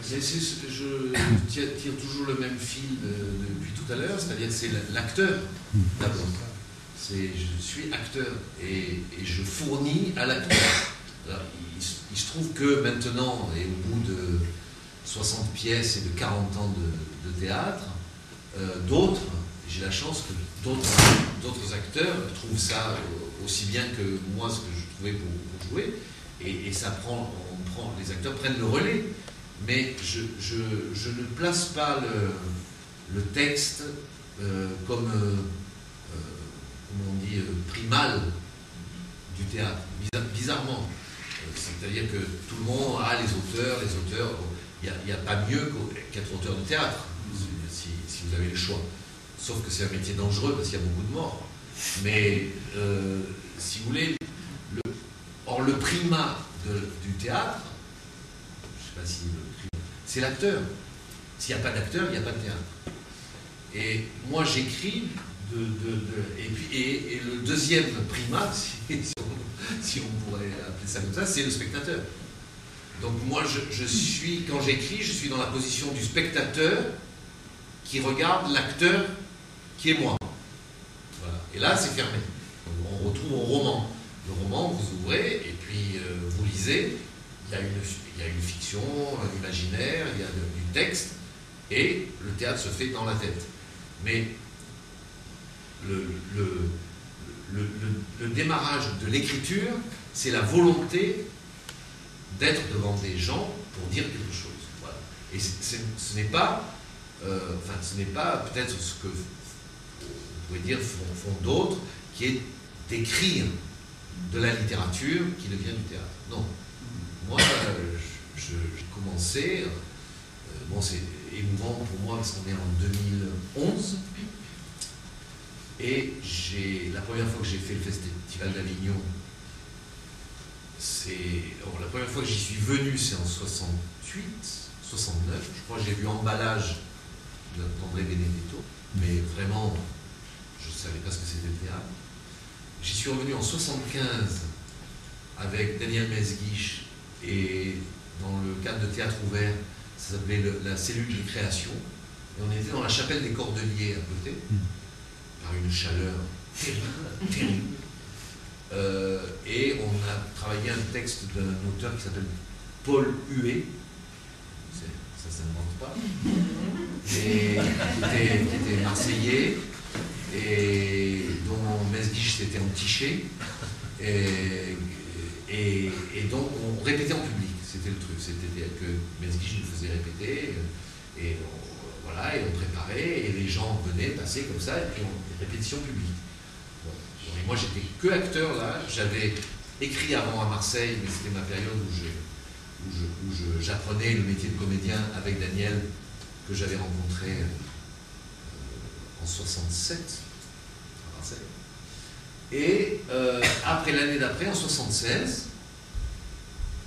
Je tire toujours le même fil depuis tout à l'heure, c'est-à-dire c'est l'acteur d'abord. Je suis acteur et je fournis à l'acteur. Il se trouve que maintenant, et au bout de 60 pièces et de 40 ans de théâtre, j'ai la chance que d'autres acteurs trouvent ça aussi bien que moi ce que je trouvais pour jouer, et les acteurs prennent le relais, mais je ne place pas le texte comme on dit, primal du théâtre, bizarrement. C'est-à-dire que tout le monde a les auteurs, il n'y a pas mieux qu'être auteur de théâtre, si vous avez le choix. Sauf que c'est un métier dangereux parce qu'il y a beaucoup de morts. Mais, si vous voulez, le primat du théâtre, je ne sais pas si c'est l'acteur. S'il n'y a pas d'acteur, il n'y a pas de théâtre. Et moi, j'écris, et le deuxième primat, si on pourrait appeler ça comme ça, c'est le spectateur. Donc moi, quand j'écris, je suis dans la position du spectateur qui regarde l'acteur qui est moi. Voilà. Et là, c'est fermé. Donc, on retrouve au roman. Le roman, vous ouvrez, et puis vous lisez, il y a une fiction, un imaginaire, il y a du texte, et le théâtre se fait dans la tête. Mais le démarrage de l'écriture, c'est la volonté d'être devant des gens pour dire quelque chose. Voilà. Et ce n'est pas peut-être ce que vous pouvez dire font d'autres, qui est d'écrire de la littérature qui devient du théâtre. Non. Moi, j'ai commencé, c'est émouvant pour moi parce qu'on est en 2011, et la première fois que j'ai fait le Festival d'Avignon, la première fois que j'y suis venu, c'est en 68, 69, je crois que j'ai vu Emballage d'André Benedetto, mais vraiment, je ne savais pas ce que c'était le théâtre. J'y suis revenu en 75 avec Daniel Mesguich, et dans le cadre de Théâtre Ouvert, ça s'appelait la cellule de création, et on était dans la chapelle des Cordeliers à côté, par une chaleur terrible. Et on a travaillé un texte d'un auteur qui s'appelle Paul Huet, ça s'invente pas, et qui était marseillais, et dont Mesguich s'était entiché, et donc on répétait en public, c'était le truc, c'était que Mesguich nous faisait répéter, et on préparait, et les gens venaient passer comme ça, et puis répétition publique. Bon. Et moi j'étais que acteur là, j'avais écrit avant à Marseille, mais c'était ma période où j'apprenais le métier de comédien avec Daniel, que j'avais rencontré en 67 à Marseille. Et après l'année d'après, en 76,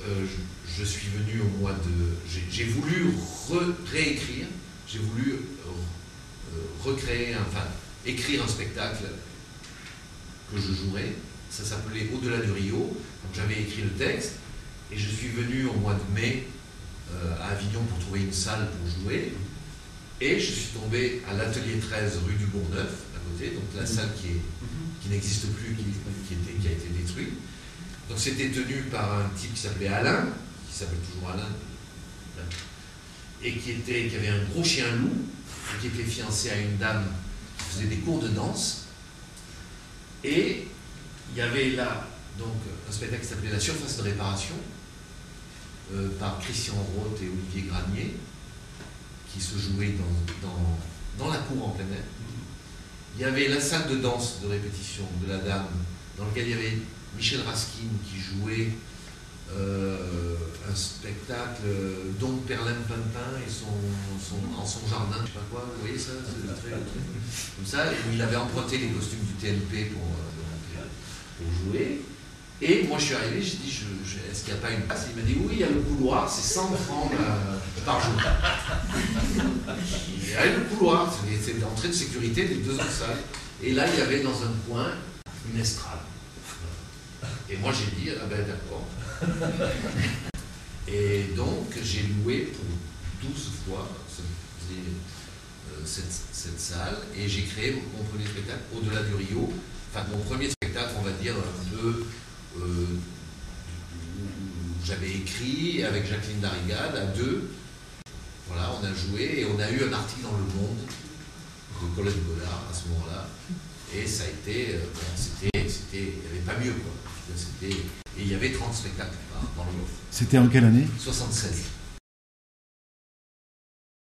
je suis venu au mois de... J'ai voulu réécrire, j'ai voulu écrire un spectacle que je jouerais. Ça s'appelait Au-delà du Rio. Donc j'avais écrit le texte, et je suis venu au mois de mai à Avignon pour trouver une salle pour jouer. Et je suis tombé à l'Atelier 13 rue du Bourgneuf, à côté, donc la salle qui n'existe plus, qui a été détruite. Donc c'était tenu par un type qui s'appelait Alain, qui s'appelle toujours Alain, et qui avait un gros chien loup, et qui était fiancé à une dame qui faisait des cours de danse. Et il y avait là donc un spectacle qui s'appelait La surface de réparation, par Christian Roth et Olivier Granier, qui se jouait dans la cour en plein air. Il y avait la salle de danse de répétition de la dame, dans laquelle il y avait Michel Raskin qui jouait un spectacle Don Perlin Pimpin et son jardin, je sais pas quoi, vous voyez ça, comme ça, où il avait emprunté les costumes du TNP pour jouer. Et moi je suis arrivé, j'ai dit, est-ce qu'il n'y a pas une place? Il m'a dit, oui, il y a le couloir, c'est 100 francs par jour. Il y avait le couloir, c'était l'entrée de sécurité des deux autres salles. Et là, il y avait dans un coin une estrade. Et moi j'ai dit, ah ben d'accord. Et donc, j'ai loué pour 12 fois cette salle, et j'ai créé mon premier spectacle, Au-delà du Rio. Enfin, mon premier spectacle, on va dire, un peu... où j'avais écrit avec Jacqueline Darrigade, à deux. Voilà, on a joué, et on a eu un article dans Le Monde, de Colette Godard, à ce moment-là. Et ça a été... il n'y avait pas mieux, quoi. Et il y avait 30 spectacles dans le monde. C'était en quelle année? 76.